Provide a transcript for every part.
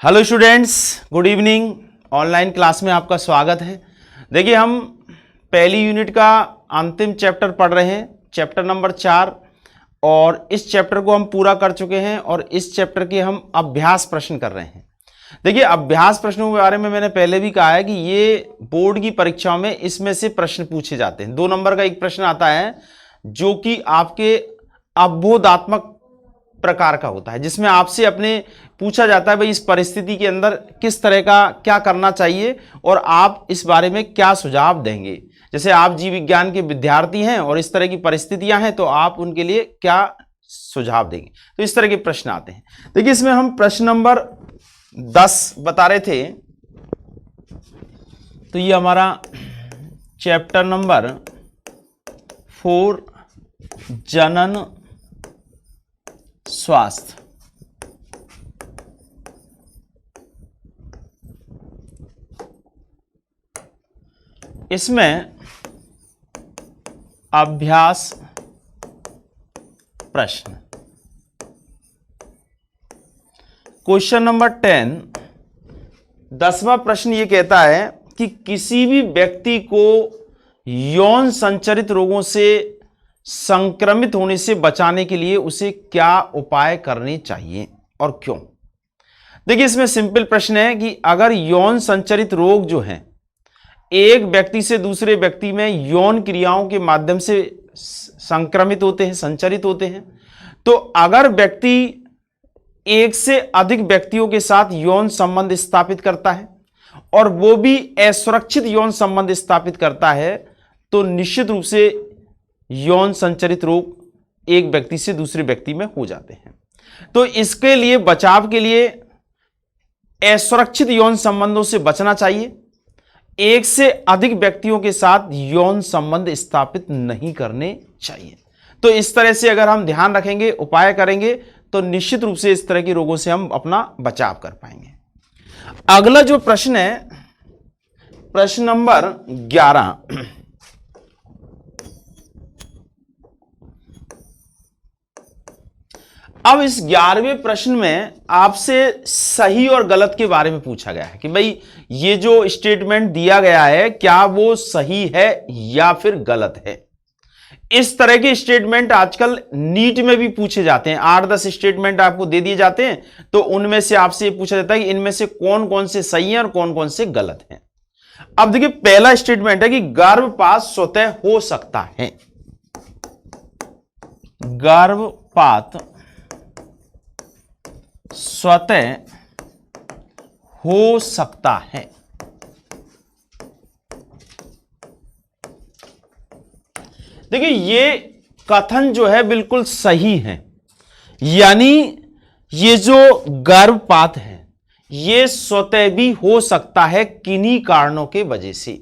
Hello students, good evening. Online class में आपका स्वागत है। देखिए, हम पहली यूनिट का अंतिम चैप्टर पढ़ रहे हैं, चैप्टर नंबर 4, और इस चैप्टर को हम पूरा कर चुके हैं और इस चैप्टर के हम अभ्यास प्रश्न कर रहे हैं। देखिए, अभ्यास प्रश्नों के बारे में मैंने पहले भी कहा है कि ये बोर्ड की परीक्षाओं में इसमें से प्रश्न पूछे जाते हैं। 2 नंबर का एक प्रश्न आता है जो कि आपके अवबोधात्मक प्रकार का होता है, जिसमें आपसे अपने पूछा जाता है भाई इस परिस्थिति के अंदर किस तरह का क्या करना चाहिए और आप इस बारे में क्या सुझाव देंगे। जैसे आप जीव विज्ञान के विद्यार्थी हैं और इस तरह की परिस्थितियां हैं तो आप उनके लिए क्या सुझाव देंगे। तो इस तरह के प्रश्न आते हैं। देखिए, इसमें हम प्रश्न नंबर 10 बता रहे थे। तो ये हमारा चैप्टर नंबर 4 जनन स्वास्थ्य। इसमें अभ्यास प्रश्न क्वेश्चन नंबर 10, 10वां प्रश्न ये कहता है कि किसी भी व्यक्ति को यौन संचरित रोगों से संक्रमित होने से बचाने के लिए उसे क्या उपाय करने चाहिए और क्यों। देखिए, इसमें सिंपल प्रश्न है कि अगर यौन संचरित रोग जो हैं एक व्यक्ति से दूसरे व्यक्ति में यौन क्रियाओं के माध्यम से संक्रमित होते हैं, संचरित होते हैं, तो अगर व्यक्ति एक से अधिक व्यक्तियों के साथ यौन संबंध स्थापित करता है और वो भी असुरक्षित यौन संबंध स्थापित करता है, तो निश्चित रूप से यौन संचरित रोग एक व्यक्ति से दूसरे व्यक्ति में हो जाते हैं। तो इसके लिए बचाव के लिए असुरक्षित यौन संबंधों से बचना चाहिए, एक से अधिक व्यक्तियों के साथ यौन संबंध स्थापित नहीं करने चाहिए। तो इस तरह से अगर हम ध्यान रखेंगे, उपाय करेंगे, तो निश्चित रूप से इस तरह के रोगों से हम अपना बचाव कर पाएंगे। अगला जो प्रश्न है, प्रश्न नंबर 11। अब इस 11वें प्रश्न में आपसे सही और गलत के बारे में पूछा गया है कि भाई ये जो स्टेटमेंट दिया गया है क्या वो सही है या फिर गलत है। इस तरह के स्टेटमेंट आजकल नीट में भी पूछे जाते हैं। 8-10 स्टेटमेंट आपको दे दिए जाते हैं, तो उनमें से आपसे पूछा जाता है कि इनमें से कौन कौन से सही हैं और कौन कौन से गलत हैं। अब देखिए, पहला स्टेटमेंट है कि गर्भपात स्वतः हो सकता है। गर्भपात स्वतः हो सकता है। देखिए, ये कथन जो है बिल्कुल सही है। यानी ये जो गर्भपात है ये स्वतः भी हो सकता है किन्हीं कारणों के वजह से।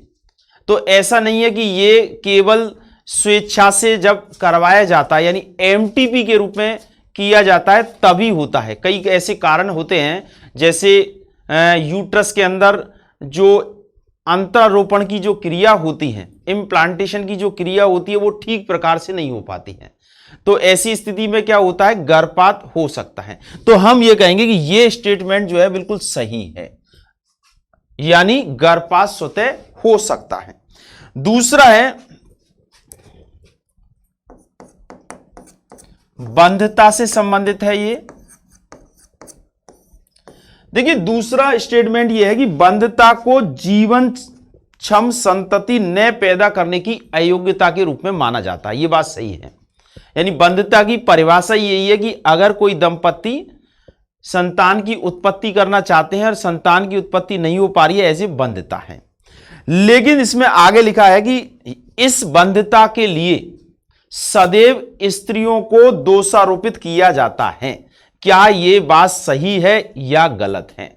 तो ऐसा नहीं है कि ये केवल स्वेच्छा से जब करवाया जाता है, यानी एमटीपी के रूप में किया जाता है तभी होता है। कई ऐसे कारण होते हैं, जैसे यूट्रस के अंदर जो अंतरारोपण की जो क्रिया होती है, इम्प्लांटेशन की जो क्रिया होती है, वो ठीक प्रकार से नहीं हो पाती है। तो ऐसी स्थिति में क्या होता है, गर्भपात हो सकता है। तो हम ये कहेंगे कि ये स्टेटमेंट जो है बिल्कुल सही है, यानी गर्भपात स्वतः हो सकता है। दूसरा है बंधता से संबंधित है। ये देखिए, दूसरा स्टेटमेंट ये है कि बंधता को जीवन क्षम संतति न पैदा करने की अयोग्यता के रूप में माना जाता है। ये बात सही है। यानी बंधता की परिभाषा यही है कि अगर कोई दंपत्ति संतान की उत्पत्ति करना चाहते हैं और संतान की उत्पत्ति नहीं हो पा रही है, ऐसे बंधता है। लेकिन इसमें आगे लिखा है कि इस बंधता के लिए सदैव स्त्रियों को दोषारोपित किया जाता है। क्या ये बात सही है या गलत है?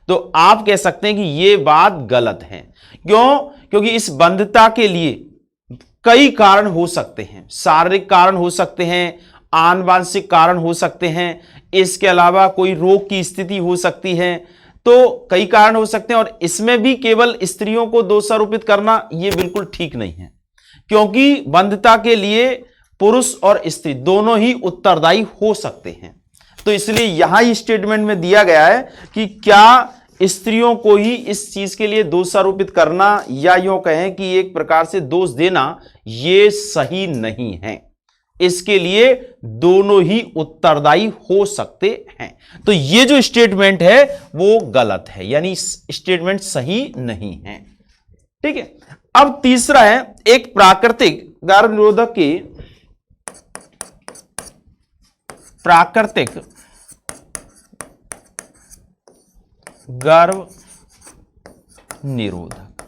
तो आप कह सकते हैं कि ये बात गलत है। क्यों? क्योंकि इस बंधता के लिए कई कारण हो सकते हैं। शारीरिक कारण हो सकते हैं, आनुवंशिक कारण हो सकते हैं, इसके अलावा कोई रोग की स्थिति हो सकती है। तो कई कारण हो सकते हैं, और इसमें भी केवल स्त्रियों को दोषारोपित करना ये बिल्कुल ठीक नहीं है, क्योंकि बंधता के लिए पुरुष और स्त्री दोनों ही उत्तरदायी हो सकते हैं। तो इसलिए यहां ये स्टेटमेंट में दिया गया है कि क्या स्त्रियों को ही इस चीज के लिए दोषारोपित करना या यूं कहें कि एक प्रकार से दोष देना यह सही नहीं है। इसके लिए दोनों ही उत्तरदायी हो सकते हैं। तो ये जो स्टेटमेंट है वो गलत है, यानी स्टेटमेंट सही नहीं है। ठीक है। अब तीसरा है, एक प्राकृतिक गर्भ निरोधक की प्राकृतिक गर्भ निरोधक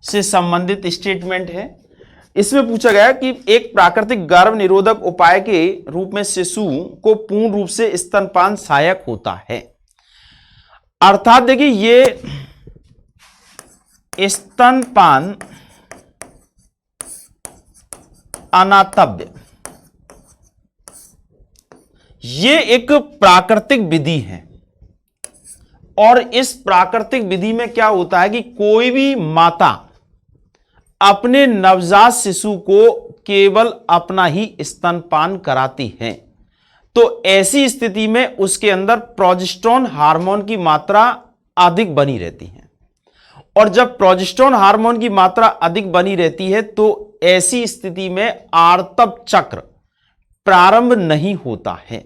से संबंधित स्टेटमेंट है। इसमें पूछा गया कि एक प्राकृतिक गर्भ निरोधक उपाय के रूप में शिशु को पूर्ण रूप से स्तनपान सहायक होता है। अर्थात देखिए, ये स्तनपान अनातव्य, ये एक प्राकृतिक विधि है। और इस प्राकृतिक विधि में क्या होता है कि कोई भी माता अपने नवजात शिशु को केवल अपना ही स्तनपान कराती है। तो ऐसी स्थिति में उसके अंदर प्रोजेस्टेरोन हार्मोन की मात्रा अधिक बनी रहती है। और जब प्रोजेस्टेरोन हार्मोन की मात्रा अधिक बनी रहती है तो ऐसी स्थिति में आर्तव चक्र प्रारंभ नहीं होता है।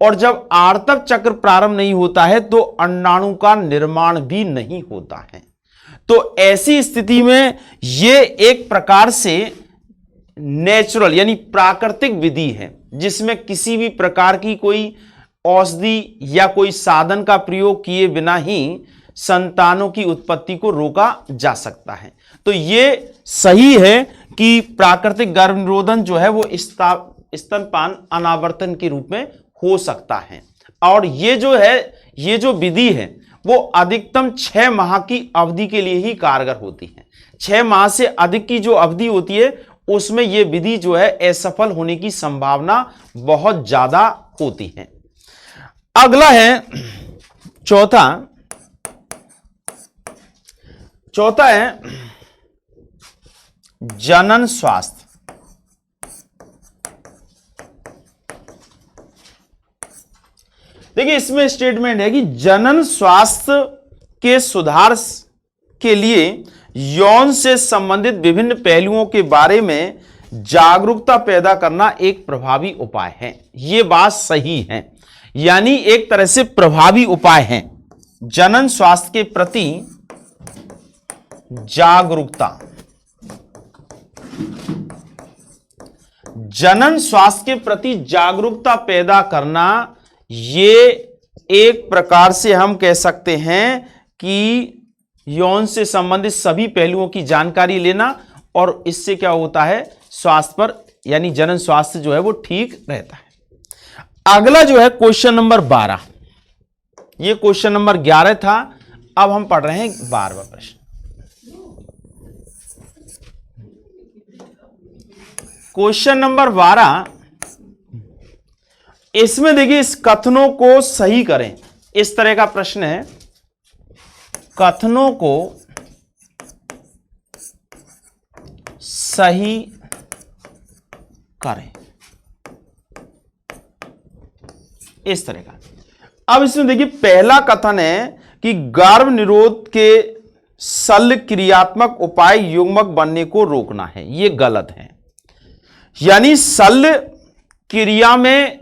और जब आर्तव चक्र प्रारंभ नहीं होता है तो अंडाणु का निर्माण भी नहीं होता है। तो ऐसी स्थिति में यह एक प्रकार से नेचुरल यानी प्राकृतिक विधि है, जिसमें किसी भी प्रकार की कोई औषधि या कोई साधन का प्रयोग किए बिना ही संतानों की उत्पत्ति को रोका जा सकता है। तो यह सही है कि प्राकृतिक गर्भ निरोधन जो है वो स्तनपान अनावर्तन के रूप में हो सकता है। और ये जो विधि है वो अधिकतम 6 माह की अवधि के लिए ही कारगर होती है। 6 माह से अधिक की जो अवधि होती है उसमें यह विधि जो है असफल होने की संभावना बहुत ज्यादा होती है। अगला है चौथा है जनन स्वास्थ्य। देखिए, इसमें स्टेटमेंट है कि जनन स्वास्थ्य के सुधार के लिए यौन से संबंधित विभिन्न पहलुओं के बारे में जागरूकता पैदा करना एक प्रभावी उपाय है। यह बात सही है, यानी एक तरह से प्रभावी उपाय है। जनन स्वास्थ्य के प्रति जागरूकता, जनन स्वास्थ्य के प्रति जागरूकता पैदा करना, ये एक प्रकार से हम कह सकते हैं कि यौन से संबंधित सभी पहलुओं की जानकारी लेना, और इससे क्या होता है स्वास्थ्य पर यानी जनन स्वास्थ्य जो है वो ठीक रहता है। अगला जो है क्वेश्चन नंबर 12, ये क्वेश्चन नंबर 11 था, अब हम पढ़ रहे हैं 12वां प्रश्न। क्वेश्चन नंबर 12, इसमें देखिए इस कथनों को सही करें। इस तरह का प्रश्न है, कथनों को सही करें, इस तरह का। अब इसमें देखिए पहला कथन है कि गर्भ निरोध के शल्य क्रियात्मक उपाय युग्मक बनने को रोकना है। यह गलत है। यानी शल्य क्रिया में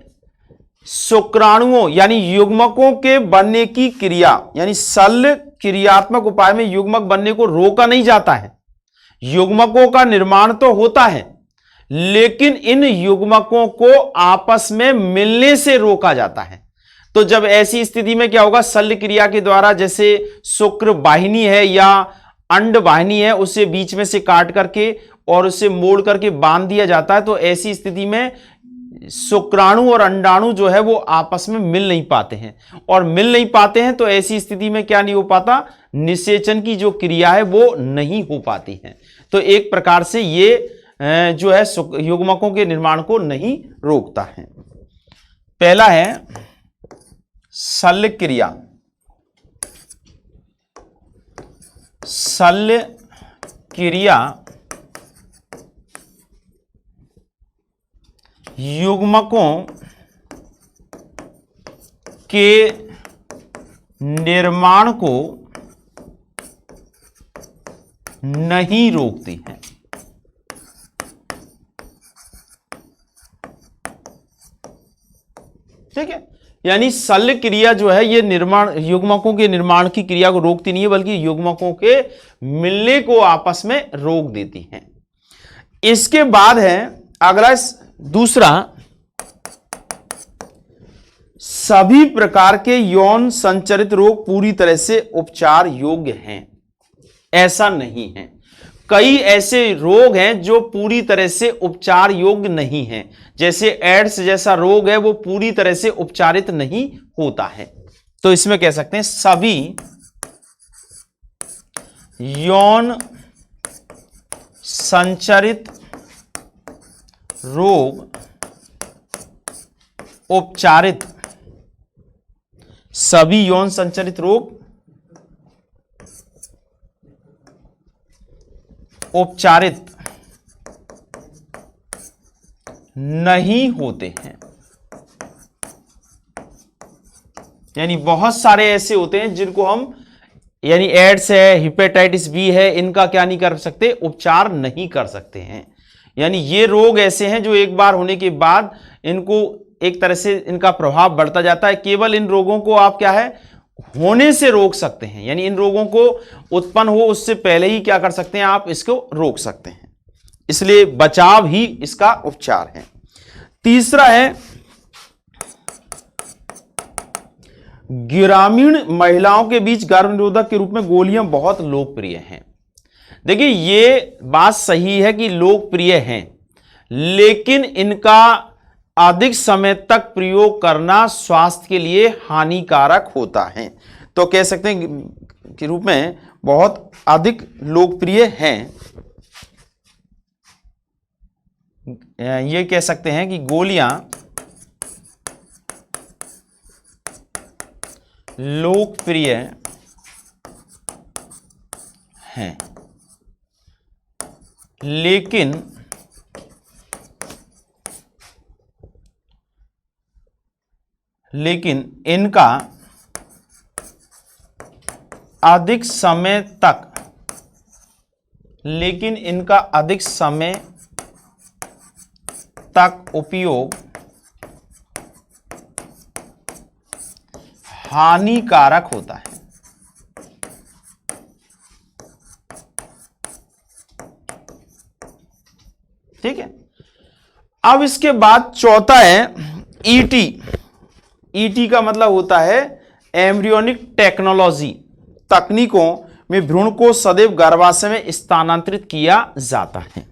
शुक्राणुओं यानी युग्मकों के बनने की क्रिया, यानी शल्य क्रियात्मक उपाय में युग्मक बनने को रोका नहीं जाता है। युग्मकों का निर्माण तो होता है, लेकिन इन युग्मकों को आपस में मिलने से रोका जाता है। तो जब ऐसी स्थिति में क्या होगा, शल्य क्रिया के द्वारा जैसे शुक्र वाहिनी है या अंड वाहिनी है, उसे बीच में से काट करके और उसे मोड़ करके बांध दिया जाता है। तो ऐसी स्थिति में शुक्राणु और अंडाणु जो है वो आपस में मिल नहीं पाते हैं, और मिल नहीं पाते हैं तो ऐसी स्थिति में क्या नहीं हो पाता, निषेचन की जो क्रिया है वो नहीं हो पाती है। तो एक प्रकार से ये जो है युग्मकों के निर्माण को नहीं रोकता है। पहला है शल्य क्रिया, शल्य क्रिया युग्मकों के निर्माण को नहीं रोकती है। ठीक है, यानी शल्य क्रिया जो है ये निर्माण, युग्मकों के निर्माण की क्रिया को रोकती नहीं है, बल्कि युग्मकों के मिलने को आपस में रोक देती है। इसके बाद है अगला दूसरा, सभी प्रकार के यौन संचरित रोग पूरी तरह से उपचार योग्य हैं, ऐसा नहीं है। कई ऐसे रोग हैं जो पूरी तरह से उपचार योग्य नहीं हैं, जैसे एड्स जैसा रोग है वो पूरी तरह से उपचारित नहीं होता है। तो इसमें कह सकते हैं सभी यौन संचरित रोग उपचारित, सभी यौन संचरित रोग उपचारित नहीं होते हैं। यानी बहुत सारे ऐसे होते हैं जिनको हम, यानी एड्स है, हेपेटाइटिस बी है, इनका क्या नहीं कर सकते, उपचार नहीं कर सकते हैं। यानी ये रोग ऐसे हैं जो एक बार होने के बाद इनको एक तरह से इनका प्रभाव बढ़ता जाता है। केवल इन रोगों को आप क्या है, होने से रोक सकते हैं, यानी इन रोगों को उत्पन्न हो उससे पहले ही क्या कर सकते हैं, आप इसको रोक सकते हैं। इसलिए बचाव ही इसका उपचार है। तीसरा है, ग्रामीण महिलाओं के बीच गर्भ निरोधक के रूप में गोलियां बहुत लोकप्रिय हैं। देखिए ये बात सही है कि लोकप्रिय हैं, लेकिन इनका अधिक समय तक प्रयोग करना स्वास्थ्य के लिए हानिकारक होता है। तो कह सकते हैं के रूप में बहुत अधिक लोकप्रिय हैं। ये कह सकते हैं कि गोलियां लोकप्रिय हैं, लेकिन इनका अधिक समय तक उपयोग हानिकारक होता है। ठीक है, अब इसके बाद चौथा है ईटी। ईटी का मतलब होता है एम्ब्रियोनिक टेक्नोलॉजी, तकनीकों में भ्रूण को सदैव गर्भाशय में स्थानांतरित किया जाता है,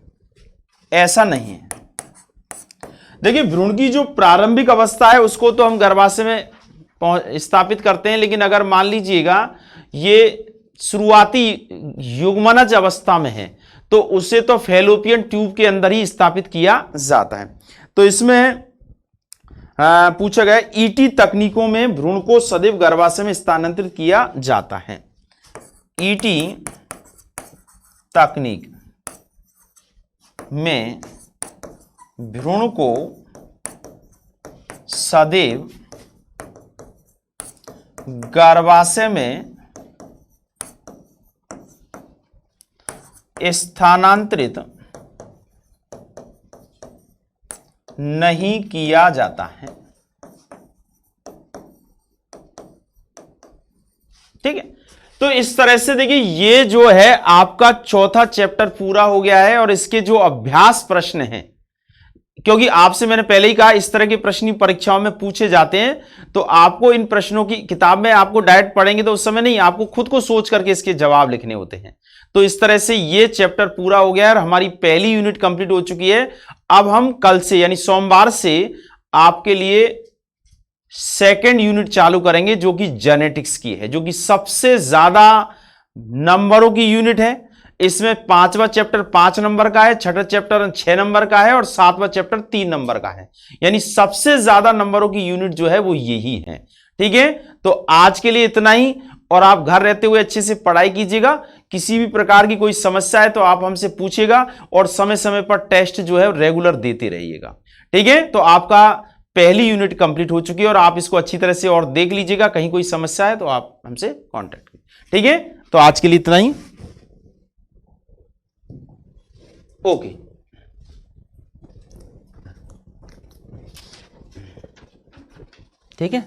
ऐसा नहीं है। देखिए भ्रूण की जो प्रारंभिक अवस्था है उसको तो हम गर्भाशय में स्थापित करते हैं, लेकिन अगर मान लीजिएगा ये शुरुआती युग्मनज अवस्था में है तो उसे तो फैलोपियन ट्यूब के अंदर ही स्थापित किया जाता है। तो इसमें पूछा गया ईटी तकनीकों में भ्रूण को सदैव गर्भाशय में स्थानांतरित किया जाता है। ईटी तकनीक में भ्रूण को सदैव गर्भाशय में स्थानांतरित नहीं किया जाता है। ठीक है, तो इस तरह से देखिए ये जो है आपका चौथा चैप्टर पूरा हो गया है। और इसके जो अभ्यास प्रश्न हैं, क्योंकि आपसे मैंने पहले ही कहा इस तरह के प्रश्न परीक्षाओं में पूछे जाते हैं, तो आपको इन प्रश्नों की किताब में आपको डायरेक्ट पढ़ेंगे तो उस समय नहीं, आपको खुद को सोच करके इसके जवाब लिखने होते हैं। तो इस तरह से ये चैप्टर पूरा हो गया है और हमारी पहली यूनिट कंप्लीट हो चुकी है। अब हम कल से यानी सोमवार से आपके लिए सेकेंड यूनिट चालू करेंगे जो कि जेनेटिक्स की है, जो कि सबसे ज्यादा नंबरों की यूनिट है। इसमें 5वां चैप्टर 5 नंबर का है, 6ठा चैप्टर 6 नंबर का है और 7वां चैप्टर 3 नंबर का है। यानी सबसे ज्यादा नंबरों की यूनिट जो है वो यही है। ठीक है, तो आज के लिए इतना ही। और आप घर रहते हुए अच्छे से पढ़ाई कीजिएगा, किसी भी प्रकार की कोई समस्या है तो आप हमसे पूछेगा और समय समय पर टेस्ट जो है रेगुलर देते रहिएगा। ठीक है, तो आपका पहली यूनिट कंप्लीट हो चुकी है और आप इसको अच्छी तरह से और देख लीजिएगा। कहीं कोई समस्या है तो आप हमसे कांटेक्ट करिए। ठीक है, तो आज के लिए इतना ही। ओके, ठीक है।